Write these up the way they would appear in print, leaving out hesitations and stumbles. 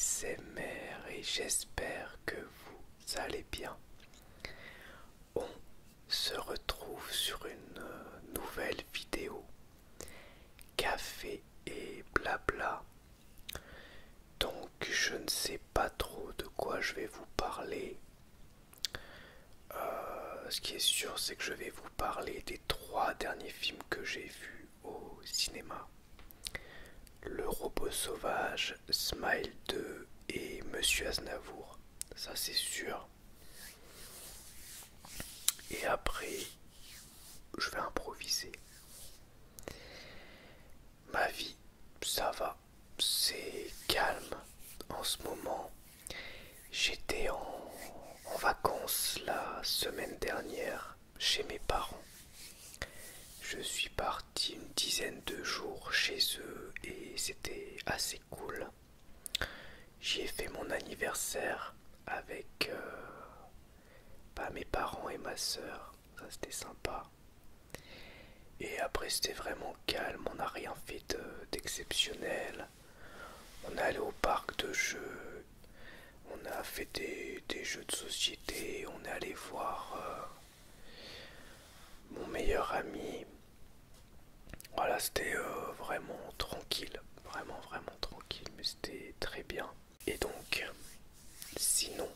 ASMR et j'espère que vous allez bien. On se retrouve sur une nouvelle vidéo café et blabla. Donc je ne sais pas trop de quoi je vais vous parler. Ce qui est sûr, c'est que je vais vous parler des 3 derniers films que j'ai vus au cinéma. Le robot sauvage, Smile 2 et Monsieur Aznavour, ça c'est sûr. Et après, je vais improviser. Ma vie, ça va, c'est calme en ce moment. J'étais en vacances la semaine dernière chez mes parents. Je suis parti une dizaine de jours chez eux et c'était assez cool. J'y ai fait mon anniversaire avec mes parents et ma soeur. Ça c'était sympa. Et après c'était vraiment calme, on n'a rien fait d'exceptionnel. On est allé au parc de jeux, on a fait des jeux de société, on est allé voir mon meilleur ami. Voilà, c'était vraiment tranquille, vraiment tranquille, mais c'était très bien. Et donc, sinon,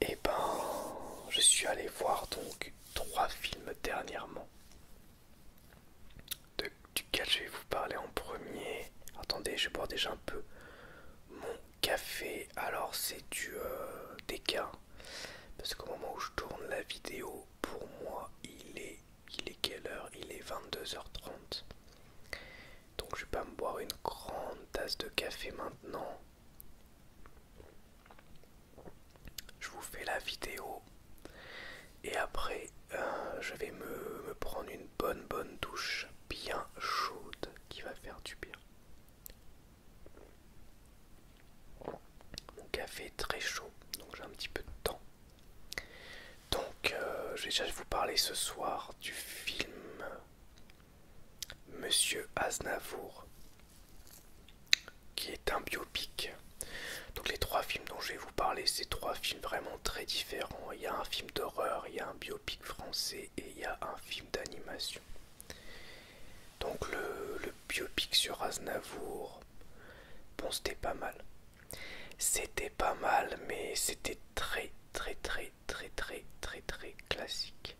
eh ben, je suis allé voir donc 3 films dernièrement, duquel je vais vous parler en premier. Attendez, je bois déjà un peu mon café. Alors c'est du déca, parce qu'au moment où je tourne la vidéo, pour moi, il est quelle heure? Il est 22h30. Donc je vais pas me boire une grande tasse de café maintenant. Je vous fais la vidéo et après je vais me prendre une bonne douche bien chaude qui va faire du bien. Mon café est très chaud, donc j'ai un petit peu de temps. Donc je vais déjà vous parler ce soir du film Monsieur Aznavour, qui est un biopic. Donc les 3 films dont je vais vous parler, c'est 3 films vraiment très différents. Il y a un film d'horreur, il y a un biopic français et il y a un film d'animation. Donc le biopic sur Aznavour, bon c'était pas mal. C'était pas mal, mais c'était très classique.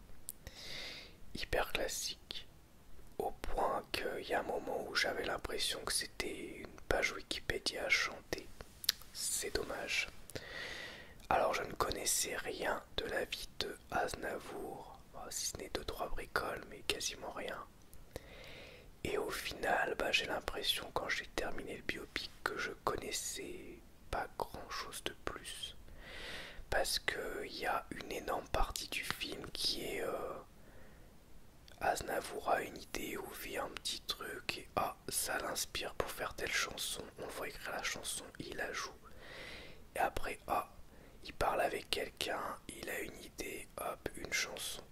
Hyper classique. Au point qu'il y a un moment où j'avais l'impression que c'était une page Wikipédia à chanter. C'est dommage. Alors je ne connaissais rien de la vie de Aznavour, si ce n'est 2-3 bricoles, mais quasiment rien. Et au final, j'ai l'impression quand j'ai terminé le biopic que je connaissais pas grand chose de plus. Parce qu'il y a une énorme partie du film qui est Aznavour a une idée ou vit un petit truc et ça l'inspire pour faire telle chanson. On le voit écrire la chanson, il la joue. Et après, il parle avec quelqu'un, il a une idée, hop, une chanson.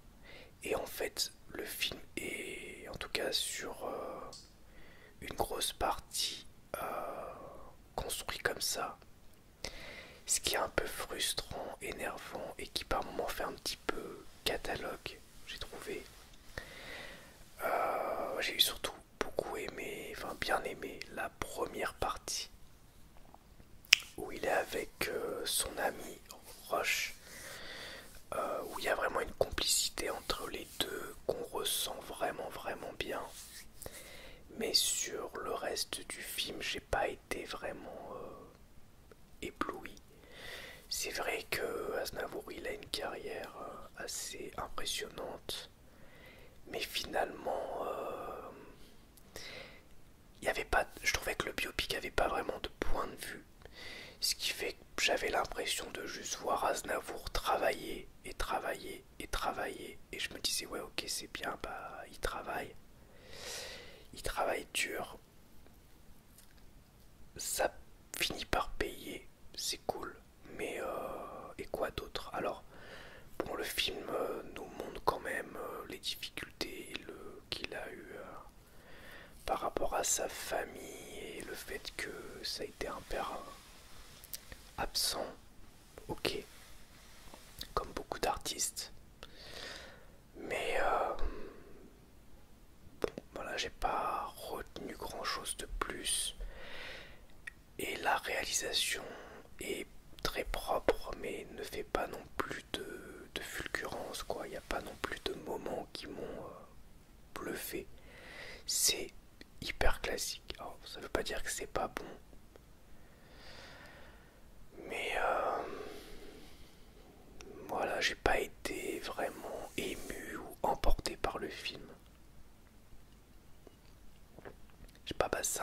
Et en fait, le film est, en tout cas sur une grosse partie, construit comme ça. Ce qui est un peu frustrant, énervant et qui par moments fait un petit peu catalogue, j'ai trouvé. J'ai surtout beaucoup aimé, enfin bien aimé la première partie où il est avec son ami Roche, où il y a vraiment une complicité entre les deux qu'on ressent vraiment bien. Mais sur le reste du film, j'ai pas été vraiment ébloui. C'est vrai que Aznavour il a une carrière assez impressionnante, mais finalement, il y avait pas, je trouvais que le biopic avait pas vraiment de point de vue. Ce qui fait que j'avais l'impression de juste voir Aznavour travailler et travailler et travailler. Et je me disais, ouais, ok, c'est bien, il travaille. Il travaille dur. Ça finit par payer, c'est cool. Mais, et quoi d'autre? Alors, bon, le film nous montre quand même les difficultés qu'il a eu par rapport à sa famille et le fait ça a été un père absent, ok, comme beaucoup d'artistes. Mais bon, voilà, j'ai pas retenu grand chose de plus. Et la réalisation est très propre, mais ne fait pas non plus de fulgurance, quoi. Il n'y a pas non plus de moments qui m'ont bluffé. C'est hyper classique. Alors, ça veut pas dire que c'est pas bon, mais voilà, j'ai pas été vraiment ému ou emporté par le film. J'ai pas passé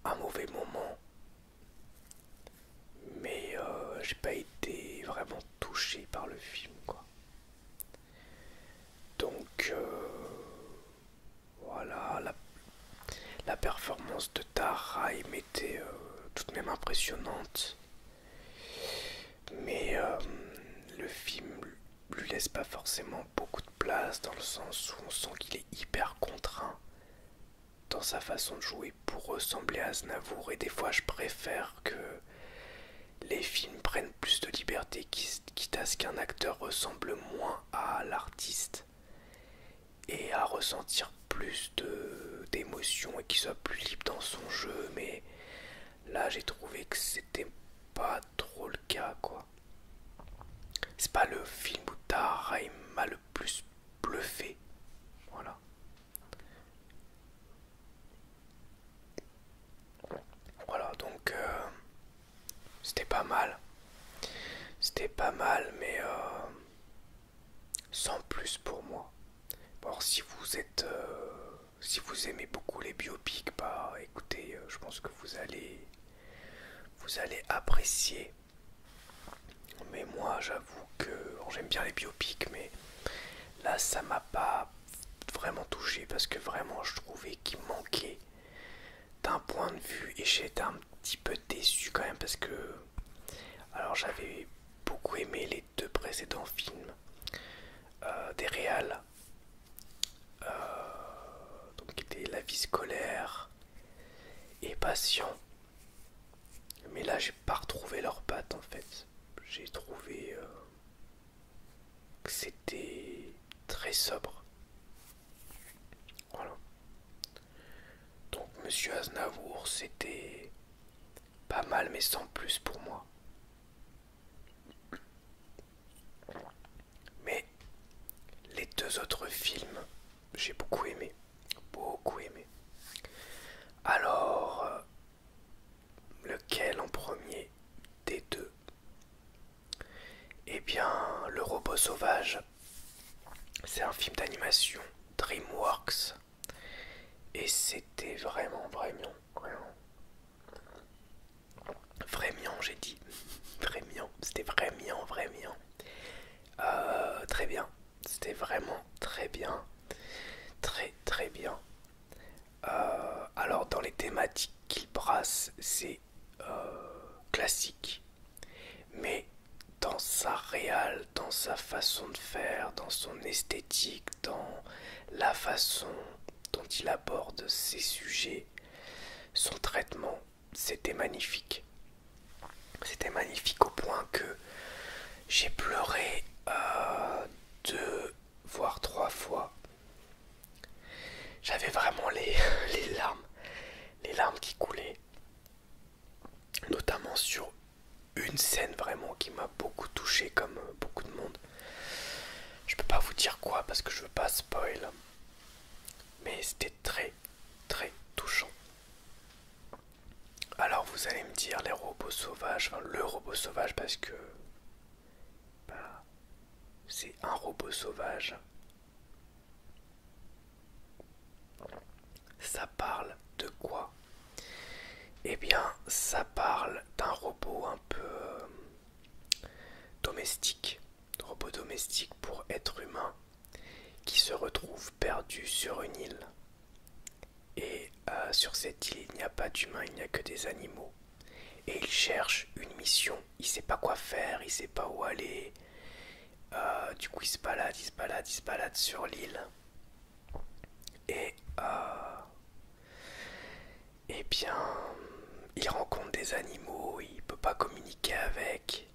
un mauvais moment, mais j'ai pas été vraiment touché par le film, quoi. Donc voilà, la performance de Tahar était tout de même impressionnante, mais le film lui laisse pas forcément beaucoup de place dans le sens où on sent qu'il est hyper contraint dans sa façon de jouer pour ressembler à Aznavour, et des fois je préfère que les films prennent plus de liberté quitte à ce qu'un acteur ressemble moins à l'artiste et à ressentir plus d'émotions et qu'il soit plus libre dans son jeu. Mais là j'ai trouvé que c'était pas trop le cas, quoi. C'est pas le film où Tahar m'a le plus bluffé, voilà. Voilà, donc c'était pas mal. C'était pas mal, mais sans plus pour moi. Bon, alors, si vous aimez beaucoup les biopics, bah écoutez, je pense que vous allez apprécier. Mais moi, j'avoue que bon, j'aime bien les biopics, mais là, ça m'a pas vraiment touché parce que vraiment, je trouvais qu'il manquait d'un point de vue, et j'ai été un petit peu déçu quand même parce que alors j'avais beaucoup aimé les deux précédents films des réals, donc qui étaient La vie scolaire et Patient. Mais là, j'ai pas retrouvé leurs pattes en fait. J'ai trouvé que c'était très sobre. Voilà. Donc Monsieur Aznavour, c'était pas mal, mais sans plus pour moi. Mais les deux autres films, j'ai beaucoup aimé. Beaucoup aimé. Alors, lequel en premier des deux? Eh bien, Le robot sauvage, c'est un film d'animation DreamWorks. Et c'était vraiment, vraiment j'ai dit. Vraiment, c'était vraiment. Très bien. C'était vraiment très bien. Très bien. Alors dans les thématiques qu'il brasse, c'est classique. Mais dans sa réal, dans sa façon de faire, dans son esthétique, dans la façon dont il aborde ses sujets, son traitement, c'était magnifique. C'était magnifique au point que j'ai pleuré deux, voire trois fois. J'avais vraiment les larmes qui coulaient, notamment sur une scène vraiment qui m'a beaucoup touché, comme beaucoup de monde. Je peux pas vous dire quoi parce que je veux pas spoil, mais c'était très touchant. Alors vous allez me dire les robots sauvages, enfin le robot sauvage, parce que bah, c'est un robot sauvage. Ça parle de quoi? Eh bien, ça parle d'un robot un peu domestique, robot domestique pour être humain, qui se retrouve perdu sur une île. Et sur cette île, il n'y a pas d'humains, il n'y a que des animaux. Et il cherche une mission, il sait pas quoi faire, il sait pas où aller. Du coup, il se balade sur l'île. Et eh bien, des animaux, il peut pas communiquer avec.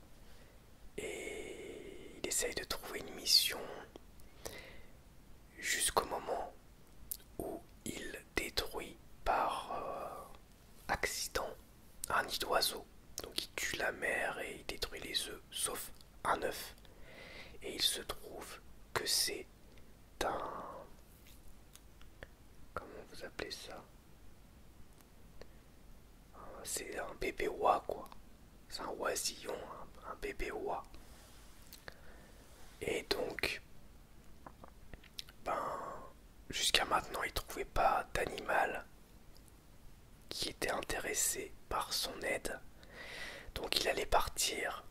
Et il essaye de trouver une mission jusqu'au moment où il détruit par accident un nid d'oiseau. Donc il tue la mère et il détruit les œufs, sauf un œuf. Et il se trouve que c'est un... Comment vous appelez ça? C'est un bébé oie, quoi. C'est un oisillon, un bébé oie. Et donc, ben, jusqu'à maintenant, il trouvait pas d'animal qui était intéressé par son aide. Donc il allait partir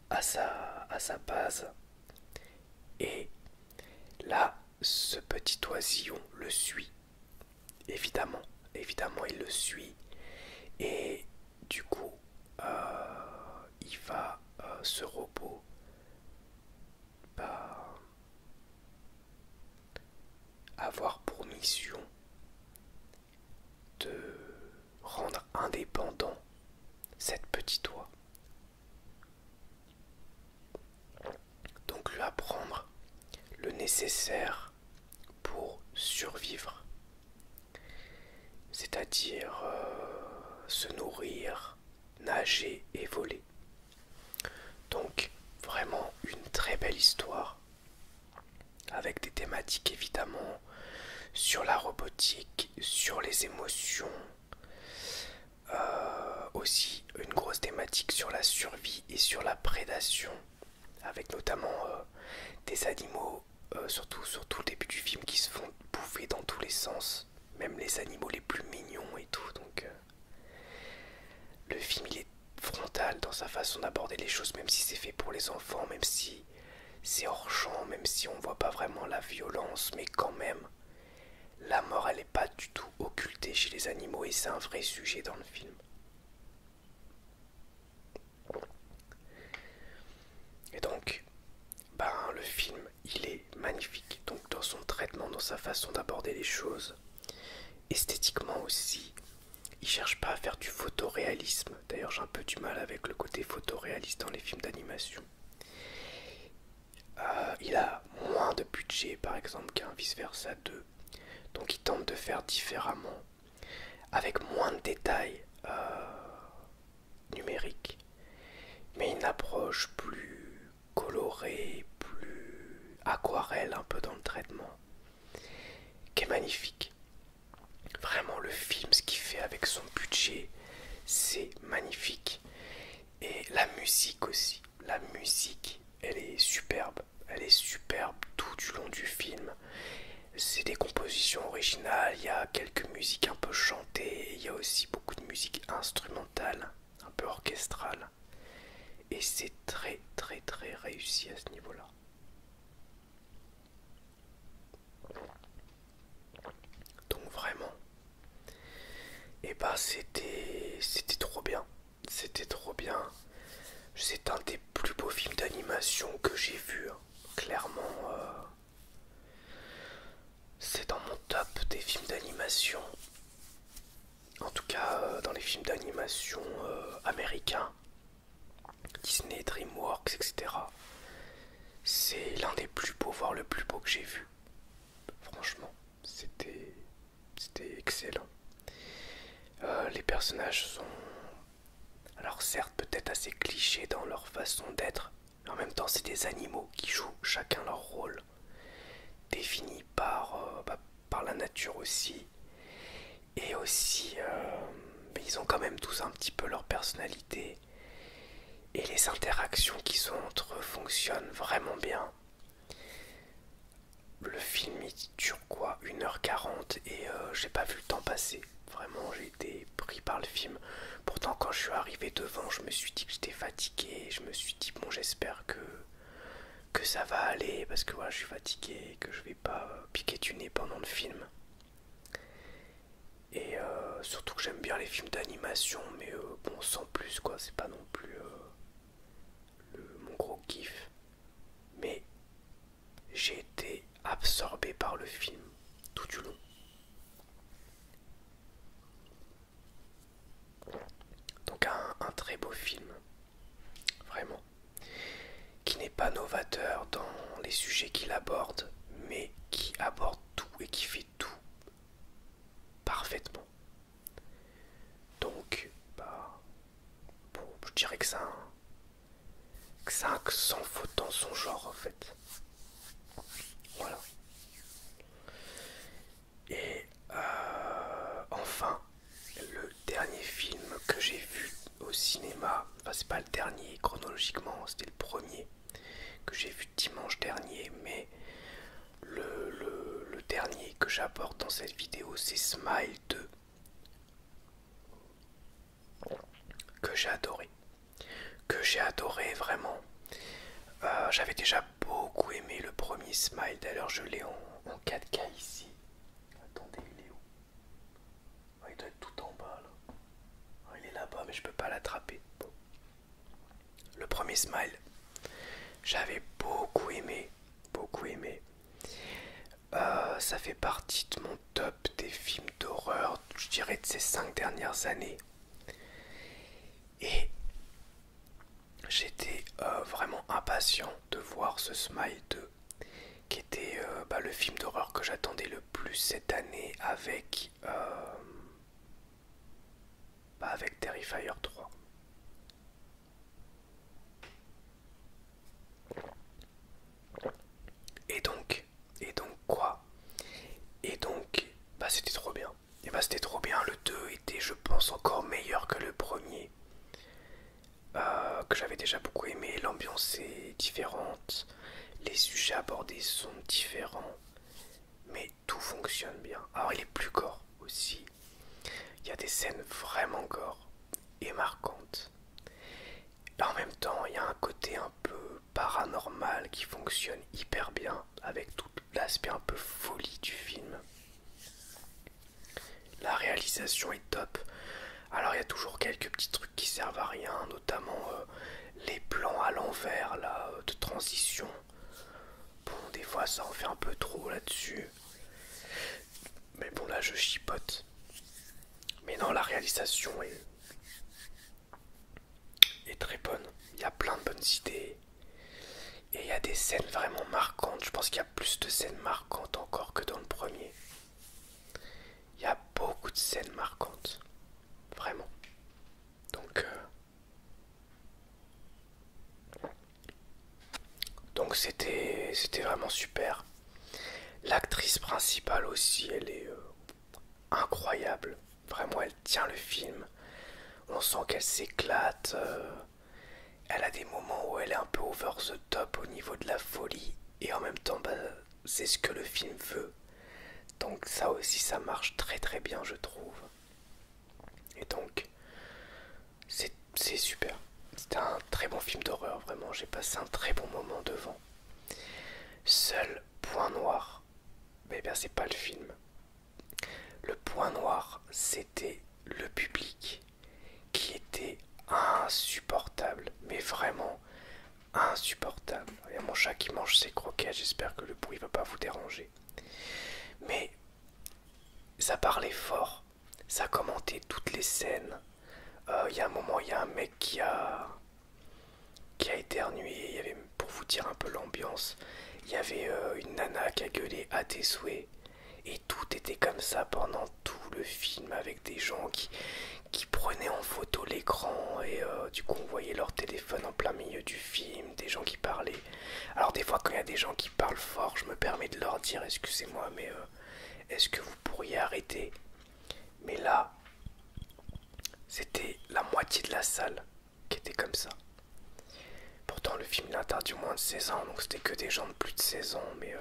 à sa base. Et là, ce petit oisillon le suit. Évidemment, évidemment, il le suit. Et du coup, il va, ce robot, bah, avoir pour mission de rendre indépendant cette petite oie. Donc lui apprendre le nécessaire pour survivre. C'est-à-dire se nourrir, nager et voler. Donc vraiment une très belle histoire avec des thématiques évidemment sur la robotique, sur les émotions, aussi une grosse thématique sur la survie et sur la prédation, avec notamment des animaux, surtout le début du film, qui se font bouffer dans tous les sens, même les animaux les plus mignons et tout. Donc le film il est frontal dans sa façon d'aborder les choses, même si c'est fait pour les enfants, même si c'est hors champ, même si on voit pas vraiment la violence, mais quand même la mort elle est pas du tout occultée chez les animaux et c'est un vrai sujet dans le film. Et donc, ben, le film il est magnifique, donc dans son traitement, dans sa façon d'aborder les choses, esthétiquement aussi. Il cherche pas à faire du photoréalisme. D'ailleurs, j'ai un peu du mal avec le côté photoréaliste dans les films d'animation. Il a moins de budget, par exemple, qu'un Vice Versa 2. Donc il tente de faire différemment, avec moins de détails numériques, mais une approche plus colorée, plus aquarelle un peu dans le traitement, qui est magnifique. Vraiment, le film, ce qu'il fait avec son budget, c'est magnifique. Et la musique aussi. La musique, elle est superbe. Elle est superbe tout du long du film. C'est des compositions originales, il y a quelques musiques un peu chantées, il y a aussi beaucoup de musique instrumentale, un peu orchestrale. Et c'est très très très réussi à ce niveau-là. Donc vraiment, et bah c'était trop bien. C'était trop bien. C'est un des plus beaux films d'animation que j'ai vu. Clairement, c'est dans mon top des films d'animation. En tout cas, dans les films d'animation américains, Disney, DreamWorks, etc. C'est l'un des plus beaux, voire le plus beau que j'ai vu. Franchement, c'était excellent. Les personnages sont, alors certes, peut-être assez clichés dans leur façon d'être, mais en même temps, c'est des animaux qui jouent chacun leur rôle, défini par la nature aussi. Et aussi, ils ont quand même tous un petit peu leur personnalité. Et les interactions qui sont entre eux fonctionnent vraiment bien. Le film il dure quoi, 1h40 et j'ai pas vu le temps passer. Vraiment, j'ai été pris par le film. Pourtant, quand je suis arrivé devant, je me suis dit que j'étais fatigué. Je me suis dit, bon, j'espère que ça va aller parce que voilà, je suis fatigué, que je vais pas piquer du nez pendant le film. Et surtout que j'aime bien les films d'animation, mais bon, sans plus quoi, c'est pas non plus mon gros kiff. Mais j'ai été absorbé par le film tout du long. Donc film, vraiment, qui n'est pas novateur dans les sujets qu'il aborde, mais qui aborde tout et qui fait tout parfaitement. Donc, bah, bon, je dirais que c'est un sans faute dans son genre en fait. Voilà. Et enfin, le dernier film que j'ai vu au cinéma, enfin c'est pas le dernier chronologiquement, c'était le premier que j'ai vu dimanche dernier, mais le dernier que j'apporte dans cette vidéo, c'est Smile 2, que j'ai adoré. Que j'ai adoré vraiment. J'avais déjà beaucoup aimé le premier Smile, d'ailleurs je l'ai en 4K ici. Attendez, il est où? Oh, il doit être tout en bas là. Oh, il est là-bas, mais je peux pas l'attraper. Bon. Le premier Smile, j'avais beaucoup aimé. Beaucoup aimé. Ça fait partie de mon top des films d'horreur, je dirais de ces 5 dernières années. Et j'étais vraiment impatient de voir ce Smile 2, qui était le film d'horreur que j'attendais le plus cette année avec Terrifier 3. Et donc quoi? Et donc, c'était trop bien. Et c'était trop bien. Le 2 était, je pense, encore meilleur que le premier. Que j'avais déjà beaucoup aimé. L'ambiance est différente. Les sujets abordés sont différents. Mais tout fonctionne bien. Alors, il est plus gore aussi. Il y a des scènes vraiment gore et marquantes. Et en même temps, il y a un côté un peu paranormal qui fonctionne hyper bien avec tout l'aspect un peu folie du film. La réalisation est top. Alors il y a toujours quelques petits trucs qui servent à rien, notamment les plans à l'envers là, de transition. Bon, des fois ça en fait un peu trop là-dessus. Mais bon, là je chipote. Mais non, la réalisation est très bonne. Il y a plein de bonnes idées. Et il y a des scènes vraiment marquantes. Je pense qu'il y a plus de scènes marquantes encore que dans le premier. Il y a beaucoup de scènes marquantes. Vraiment. Donc c'était vraiment super. L'actrice principale aussi, elle est incroyable. Vraiment, elle tient le film. On sent qu'elle s'éclate. Elle a des moments où elle est un peu over the top au niveau de la folie. Et en même temps, c'est ce que le film veut. Donc ça aussi, ça marche très très bien, je trouve. Et donc, c'est super. C'était un très bon film d'horreur, vraiment. J'ai passé un très bon moment devant. Seul point noir, mais bien c'est pas le film. Le point noir, c'était le public qui était insupportable, mais vraiment insupportable. Il y a mon chat qui mange ses croquettes, j'espère que le bruit va pas vous déranger. Mais ça parlait fort, ça commentait toutes les scènes. Il y a un moment, il y a un mec qui a éternué. Il y avait, pour vous dire un peu l'ambiance, il y avait une nana qui a gueulé à tes souhaits. Et tout était comme ça pendant tout le film, avec des gens qui prenaient en photo l'écran et du coup on voyait leur téléphone en plein milieu du film, des gens qui parlaient. Alors des fois quand il y a des gens qui parlent fort, je me permets de leur dire excusez-moi mais est-ce que vous pourriez arrêter? Mais là, c'était la moitié de la salle qui était comme ça. Pourtant le film il interdit au moins de 16 ans, donc c'était que des gens de plus de 16 ans, mais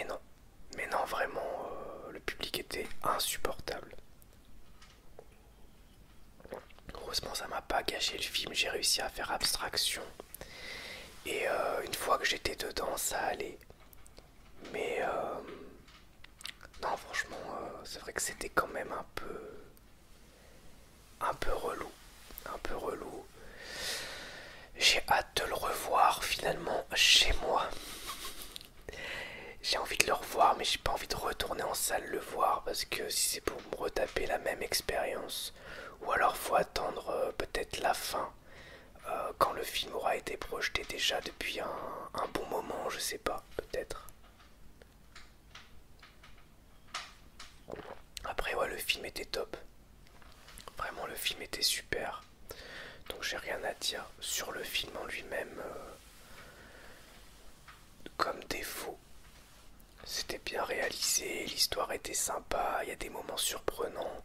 non. Mais non, vraiment, le public était insupportable. Heureusement, ça m'a pas gâché le film, j'ai réussi à faire abstraction. Et une fois que j'étais dedans, ça allait. Mais non, franchement, c'est vrai que c'était quand même un peu relou. Un peu relou. J'ai hâte de le revoir finalement chez moi. J'ai envie de le revoir, mais j'ai pas envie de retourner en salle le voir parce que si c'est pour me retaper la même expérience, ou alors faut attendre la fin, quand le film aura été projeté déjà depuis un bon moment, je sais pas, peut-être. Après, ouais, le film était top. Vraiment, le film était super. Donc j'ai rien à dire sur le film en lui-même comme défaut. C'était bien réalisé, l'histoire était sympa, il y a des moments surprenants.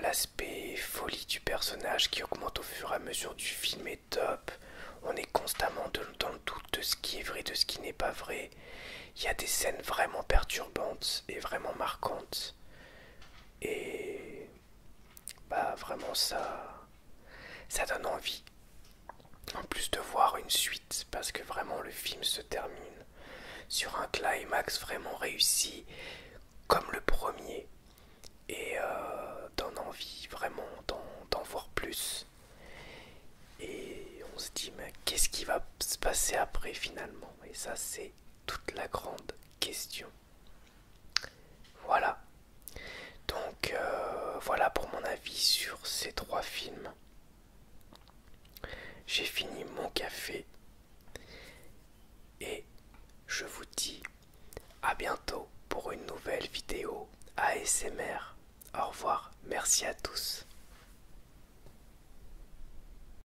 L'aspect folie du personnage qui augmente au fur et à mesure du film est top. On est constamment dans le doute de ce qui est vrai, de ce qui n'est pas vrai. Il y a des scènes vraiment perturbantes et vraiment marquantes. Et bah vraiment ça donne envie. En plus de voir une suite, parce que vraiment le film se termine sur un climax vraiment réussi, comme le premier, et donne envie vraiment d'en voir plus. Et on se dit, mais qu'est-ce qui va se passer après finalement? Et ça, c'est toute la grande question. Voilà. Donc voilà pour mon avis sur ces trois films. J'ai fini mon café et je vous dis à bientôt pour une nouvelle vidéo ASMR. Au revoir, merci à tous.